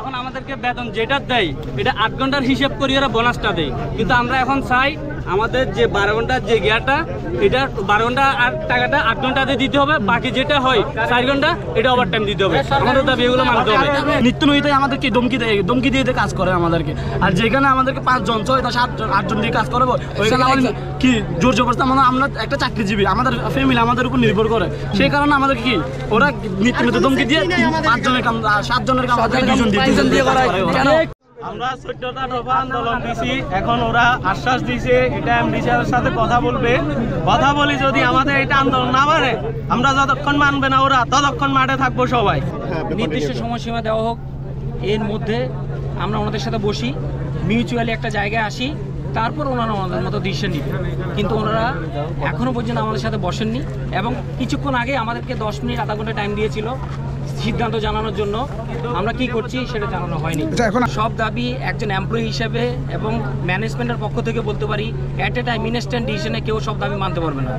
এখন আমাদেরকে বেতন যেটা দেয় এটা 8 ঘন্টার হিসাব করি ওরা বোনাসটা দেয়, কিন্তু আমরা এখন চাই আমাদের যে 12 ঘন্টার যে গিয়ারটা এটা 12 ঘন্টা আর টাকাটা 8 ঘন্টাতে দিতে হবে, বাকি যেটা হয় 4 ঘন্টা এটা ওভার টাইম দিতে হবে। আমাদের দাবি এগুলো মানতে হবে। নিত্য নৈতে আমাদেরকে ধমকি দিয়ে কাজ করে আমাদেরকে, আর যেখানে আমাদেরকে 5 জন 6 10 8 জন দিয়ে কাজ করবো ওইখানে কি জোর জবরদস্তি আমরা একটা চাকরিজীবী, আমাদের ফ্যামিলি আমাদের উপর নির্ভর করে, সেই কারণে আমাদের কি ওরা নিত্য নৈতে ধমকি দিয়ে 5 জনের কাম 7 জনের কাম 2 জন দিয়ে করা কেন? আমরা 14টা দফা আন্দোলন দিছি, এখন ওরা আশ্বাস দিয়েছে এটা এমডিসির সাথে কথা বলবে। কথা বলি যদি আমাদের এটা আন্দোলন না মানে আমরা যতক্ষণ মানবে না ওরা ততক্ষণ মাঠে থাকবো সবাই। নির্দিষ্ট সময়সীমা দেওয়া হোক, এর মধ্যে আমরা ওনাদের সাথে বসি, মিউচুয়ালি একটা জায়গায় আসি, তারপর ওনারা ওনাদের মতো ডিসিশন নিবে। কিন্তু ওনারা এখনও পর্যন্ত আমাদের সাথে বসেননি এবং কিছুক্ষণ আগে আমাদেরকে 10 মিনিট আধা ঘন্টা টাইম দিয়েছিল সিদ্ধান্ত জানানোর জন্য। আমরা কি করছি সেটা জানানো হয়নি। সব দাবি একজন এমপ্লয়ি হিসেবে এবং ম্যানেজমেন্টের পক্ষ থেকে বলতে পারি, অ্যাট এ টাইম ইনস্ট্যান্ট ডিসিশনে কেউ সব দাবি মানতে পারবে না।